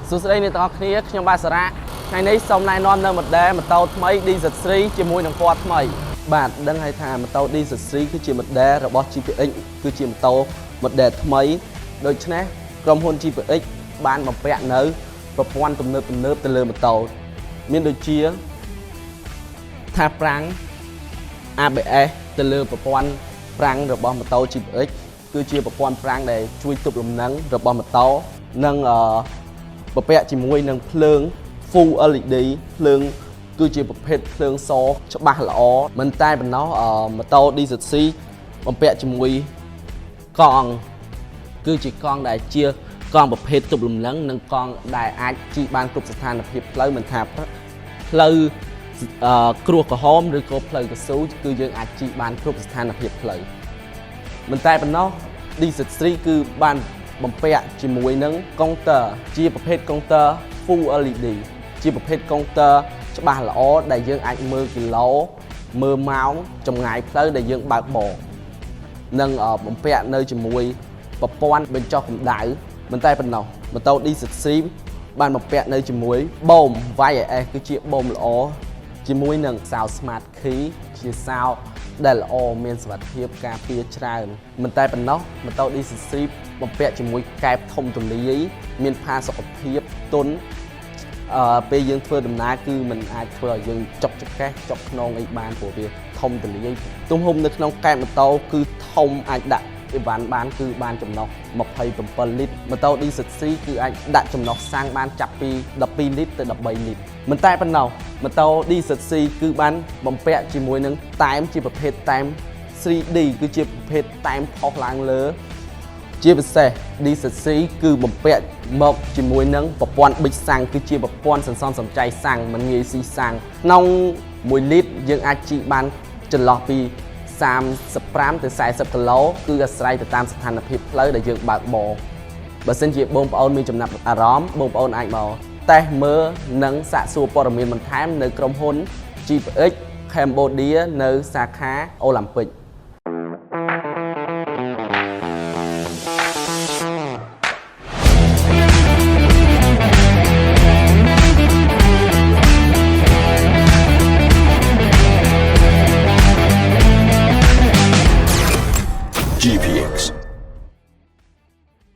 សួស្តីអ្នកទាំងអស់គ្នាខ្ញុំបាទសារ៉ាថ្ងៃនេះសូមណែនាំនៅម៉ូដែលម៉ូតូថ្មី DZ3 ជាមួយនឹងពណ៌ថ្មីបាទដឹងហើយថាម៉ូតូ DZ3 គឺជាម៉ូដែលរបស់ GPX គឺជាម៉ូតូម៉ូដែលថ្មីដូច្នេះក្រុមហ៊ុន GPX បានបំពាក់នៅប្រព័ន្ធទំនើបទៅលើម៉ូតូមានដូចជាថាប្រាំង ABS ទៅលើប្រព័ន្ធប្រាំងរបស់ម៉ូតូ GPX គឺជាប្រព័ន្ធប្រាំងដែលជួយទប់លំនឹងរបស់ម៉ូតូនិងបំពាក់ជាមួយនឹងភ្លើង Full LED ភ្លើងគឺជាប្រភេទភ្លើងសច្បាស់ល្អមិនតែប៉ុណ្ណោះម៉ូតូ DZ3 បំពាក់ជាមួយកង់គឺជាកង់ដែលជាកង់ប្រភេទទប់លំនឹងនិងកង់ដែលអាចជិះបានគ្រប់ស្ថានភាពផ្លូវមិនថាផ្លូវគ្រួសក្រហមឬក៏ផ្លូវកស៊ូគឺយើងអាចជិះបានគ្រប់ស្ថានភាពផ្លូវមិនតែប៉ុណ្ណោះ DZ3 គឺបានបំពាក់ជាមួយនឹងកុងទ័រជាប្រភេទកុងទ័រ Full LED ជាប្រភេទកុងទ័រច្បាស់ល្អដែលយើងអាចមើលគីឡូមើលម៉ោងចម្ងាយផ្លូវដែលយើងបើកបរនិងបំពាក់នៅជាមួយប្រព័ន្ធបញ្ចុះកម្ដៅមិនតែប៉ុណ្ណោះម៉ូតូ DZ3 បានបំពាក់នៅជាមួយបូម YIS គឺជាបូមល្អជាមួយនឹងសោ Smart Key ជាសោដែលល្អមានសុវត្ថិភាពការពារច្រើនមិនតែប៉ុណ្ណោះម៉ូតូ DZ3 បំពាក់ជាមួយកែបធំទូលាយមានផាសុកភាពទន់ពេលយើងធ្វើដំណើរគឺมันអាចធ្វើឲ្យយើងចុកចង្កេះចុកខ្នងអីបានព្រោះវាធំទូលាយទំហំនៅក្នុងកែបម៉ូតូគឺធំអាចដាក់អីវ៉ាន់បានគឺបានចំណុះ27លីត្រម៉ូតូ DZ3 គឺអាចដាក់ចំណុះសាំងបានចាប់ពី12លីត្រទៅ13លីត្រមិនតែប៉ុណ្ណោះម៉ូតូ DZ3 គឺបានបំពាក់ជាមួយនឹងតែមជាប្រភេទតែម 3D គឺជាប្រភេទតែមផុសឡើងលើជាពិសេស DZ3 គឺបំពាក់មកជាមួយនឹងប្រព័ន្ធប៊ិចសាំងគឺជាប្រព័ន្ធសន្សំសំចៃសាំងមិនងាយស៊ីសាំងក្នុង1លីត្រយើងអាចជិះបានចន្លោះពី35ទៅ40គីឡូគឺអាស្រ័យទៅតាមស្ថានភាពផ្លូវដែលយើងបើកបរបើសិនជាបងប្អូនមានចំណាប់អារម្មណ៍បងប្អូនអាចមកតេស្តមើលនិងសាកសួរព័ត៌មានបន្ថែមនៅក្រុមហ៊ុន GPX Cambodia នៅសាខាអូឡាំពិក